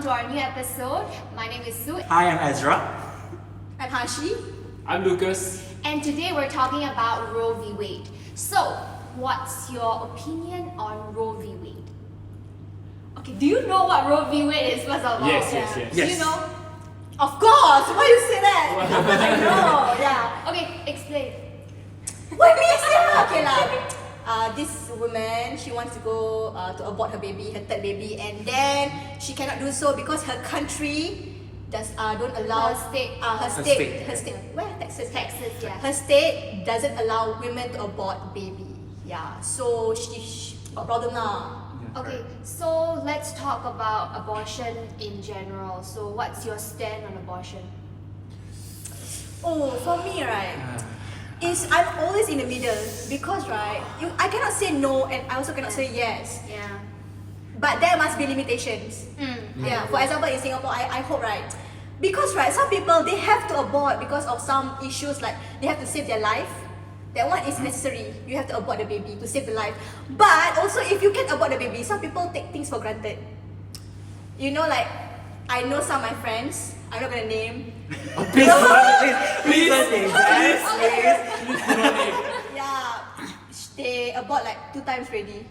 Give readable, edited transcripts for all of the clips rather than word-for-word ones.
to our new episode. My name is Sue. Hi, I'm Ezra. I'm Hashi. I'm Lucas. And today we're talking about Roe V Wade. So, what's your opinion on Roe V Wade? Okay, do you know what Roe V Wade is first of all? Yes. Do you know? Of course. Why you say that? I know. Yeah. Okay, explain. Why me say that? Okay lah. This woman, she wants to go to abort her baby, her third baby, and then she cannot do so because her country don't allow Her state. her state. Where? Texas. Texas, yeah. Her state doesn't allow women to abort baby. Yeah. So she got problem now. Okay, so let's talk about abortion in general. So, what's your stand on abortion? Oh, for me, right, I'm always in the middle because I cannot say no and I also cannot say yes. Yeah. But there must be limitations. Yeah. For example, in Singapore, I hope because some people they have to abort because of some issues like they have to save their life. That one is necessary. You have to abort the baby to save the life. But also, if you can abort the baby, some people take things for granted. You know, like I know some of my friends. I'm not gonna name. Please. Yeah, they abort like 2 times already.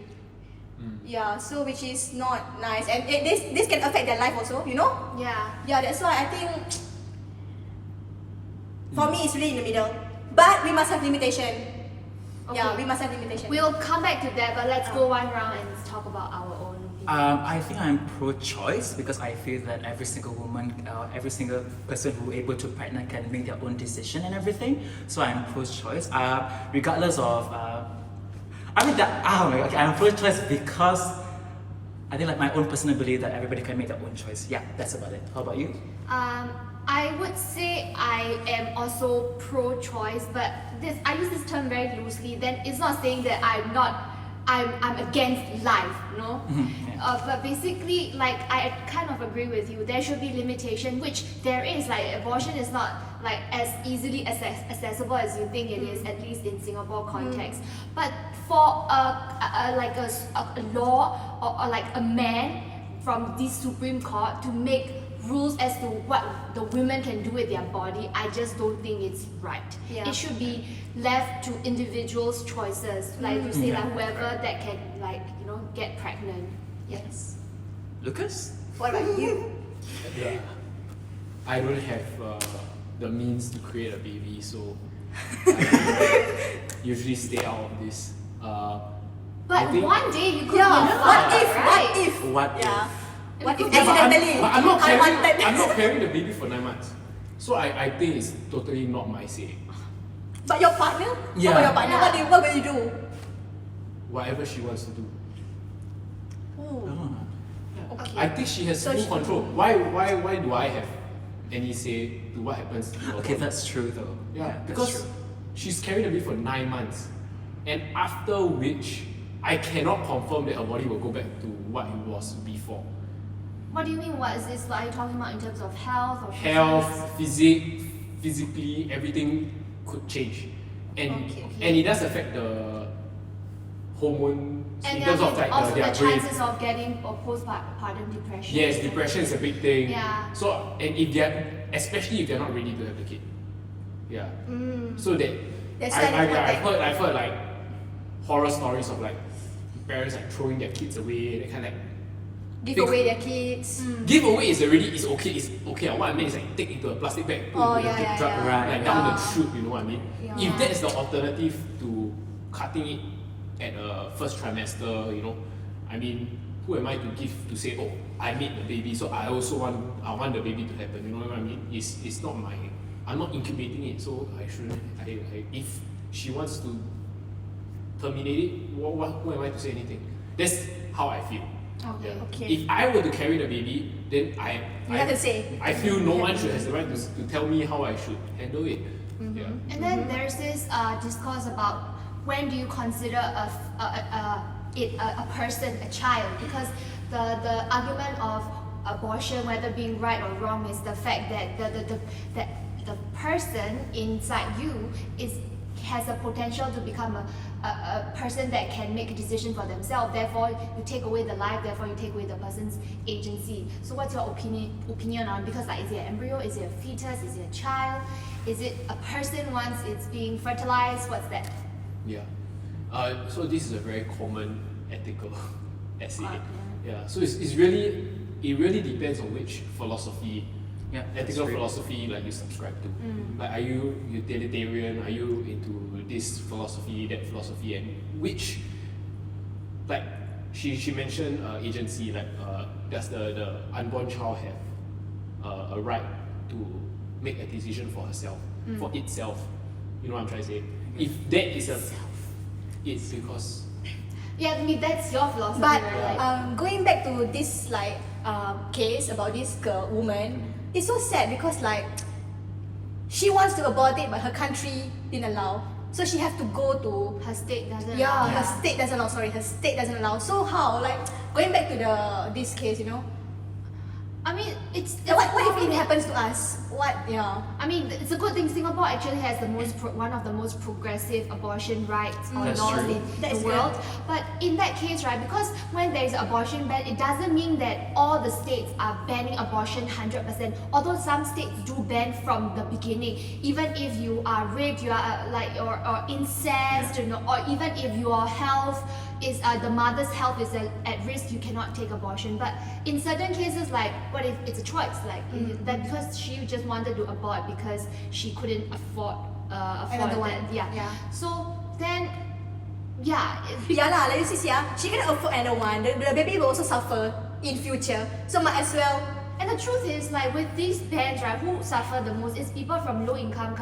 Yeah, so which is not nice, and this can affect their life also. You know. Yeah. Yeah, that's why I think for me it's really in the middle. But we must have limitation. Okay. Yeah, we must have limitation. We'll come back to that, but let's go one round and talk about our own opinion. I think I'm pro-choice because I feel that every single woman, every single person who able to pregnant can make their own decision and everything. So I'm pro-choice. Regardless of, I'm pro-choice because I think like my own personal belief that everybody can make their own choice. Yeah, that's about it. How about you? I would say I am also pro-choice, but I use this term very loosely. Then it's not saying that I'm against life, no? But basically, like I kind of agree with you. There should be limitation, which there is. Like abortion is not like as easily accessible as you think it is, at least in Singapore context. But for a law or like a man from the Supreme Court to make rules as to what the women can do with their body, I just don't think it's right. Yeah. It should be left to individuals' choices, like you say, like whoever that can get pregnant. Yes. Lucas? What about you? Yeah. I don't have the means to create a baby, so I usually stay out of this. But I think- one day you could Yeah. be a What father, if? right? What if? What Yeah. if? What if But accidentally? But I'm not carrying. unwanted? I'm not carrying the baby for 9 months, so I think it's totally not my say. But your partner? Yeah. What about your partner? Yeah. What will you do? Whatever she wants to do. Oh. Okay. I think she has So full she- control. Why do I have any say to what happens to her Okay, body? that's true though. Yeah, that's because true. she's carrying the baby for 9 months, and after which I cannot confirm that her body will go back to what it was before. What do you mean? What is this? What are you talking about in terms of health or Health, physically, everything could change, and Okay. and it does affect the hormone And in there terms of like also their the brain. chances of getting a postpartum depression. Yes, depression is a big thing. Yeah. So and if they're especially if they're not ready to have the kid. Yeah. So that That's why they want I've heard like horror stories of like parents like throwing their kids away. They kind of like Give Think- away their kids. give away is okay. It's okay. What I mean is like take into a plastic bag, put Oh, into yeah, the yeah, truck, yeah. Right. like down the Yeah. chute. You know what I mean? Yeah. If that is the alternative to cutting it at a first trimester, I mean, who am I to say, oh, I made the baby, so I want the baby to happen. You know what I mean? It's not my. I'm not incubating it, so I shouldn't. If she wants to terminate it, who am I to say anything? That's how I feel. Okay. Yeah. Okay. If I were to carry the baby, then You have to say. I feel no one should has the right to tell me how I should handle it. Yeah. And then there's this discourse about when do you consider a person a child, because the argument of abortion, whether being right or wrong, is the fact that the person inside you has a potential to become a person that can make a decision for themselves. Therefore, you take away the life. Therefore, you take away the person's agency. So, what's your opinion on? Because like, is it an embryo? Is it a fetus? Is it a child? Is it a person once it's being fertilized? What's that? Yeah. So this is a very common ethical essay. Yeah. So it really depends on which philosophy, ethical philosophy like you subscribe to. Like, are you utilitarian? Are you into this philosophy, that philosophy, and which, like she mentioned agency. Like, does the unborn child have a right to make a decision for herself, for itself? You know what I'm trying to say? If that is it's because Yeah, I mean that's your philosophy, But right? going back to this like case about this girl, woman, it's so sad because like she wants to abort it, but her country didn't allow. So she have to go to Her state doesn't. her state doesn't allow. Sorry, her state doesn't allow. So how, like, going back to this case, you know, I mean, it's what if it happens to us? What? Yeah. I mean, it's a good thing Singapore actually has the one of the most progressive abortion rights or That's laws true. in That's the good. world. But in that case, right, because when there is an abortion ban, it doesn't mean that all the states are banning abortion 100%. Although some states do ban from the beginning, even if you are raped, you are or incest, you know, or even if your health is the mother's health is at risk, you cannot take abortion. But in certain cases, like what if it's a choice, like that because she just wanted to abort because she couldn't afford Another one. that. Yeah. Yeah. So then, yeah. Yeah lah, like you see, she can afford another one. The baby will also suffer in future. So might as well. And the truth is, like with these bans, right, who suffer the most is people from low-income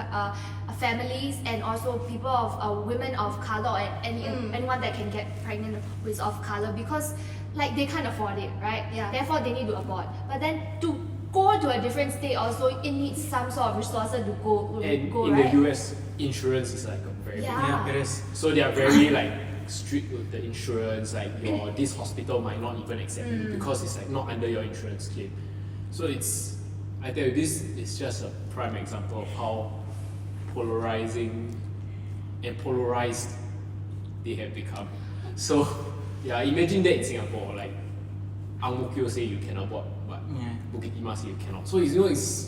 families and also people of women of color and anyone that can get pregnant who is of color because, like, they can't afford it, right? Yeah. Therefore, they need to abort. But then to go to a different state, also it needs some sort of resources to go. and in right? the US, insurance is like a very Yeah. Yeah, it is. so they are very like strict with the insurance. Like this hospital might not even accept you because it's like not under your insurance claim. So I tell you, this is just a prime example of how polarizing and polarized they have become. So yeah, imagine that in Singapore, like Ang Mo Kio say you can abort, but Bukit Timah say you cannot. So it's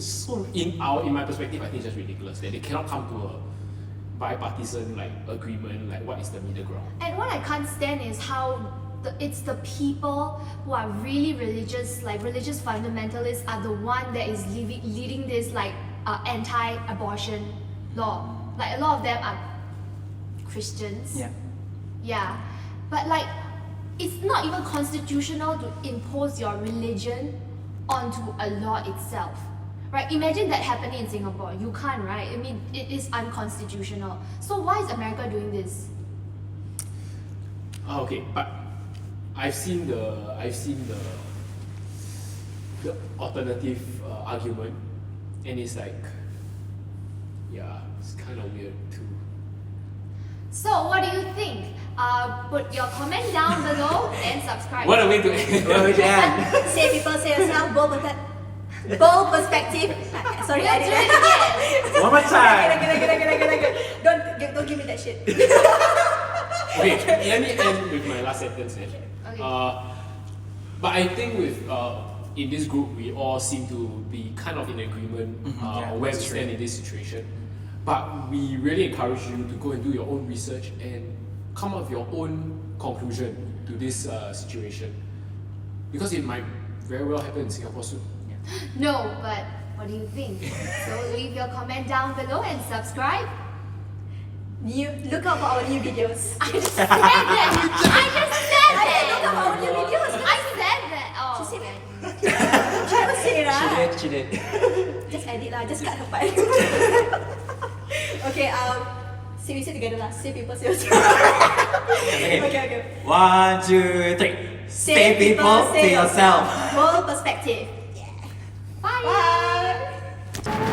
so in my perspective, I think it's just ridiculous that they cannot come to a bipartisan like agreement, like what is the middle ground. And what I can't stand is how it's the people who are really religious, like religious fundamentalists, are the one that is leading this like anti-abortion law. Like a lot of them are Christians. Yeah. Yeah. But like, it's not even constitutional to impose your religion onto a law itself. Right? Imagine that happening in Singapore. You can't, right? I mean, it is unconstitutional. So why is America doing this? Okay, but I've seen the alternative argument, and it's like, yeah, it's kind of weird too. So what do you think? Put your comment down below and subscribe. What a way to Say people, say yourself, bold perspective. Sorry, I Let's do didn't. it again. One more time. Don't give me that shit. Okay, let me end with my last sentence. Okay. But I think with in this group, we all seem to be kind of in agreement Yeah, on where we that's true. stand in this situation. But we really encourage you to go and do your own research and come up with your own conclusion to this situation, because it might very well happen in Singapore soon. No, but what do you think? So leave your comment down below and subscribe. Look out for our new videos. I just said that. Look out for our new videos. I said that. Oh, She said okay. Try to say right. She did. Just edit lah. Just cut her part. Okay. Say we say together lah. Say people, say yourself. Okay. 1, 2, 3. Say people, say yourself. Bold perspective. Bye. Bye.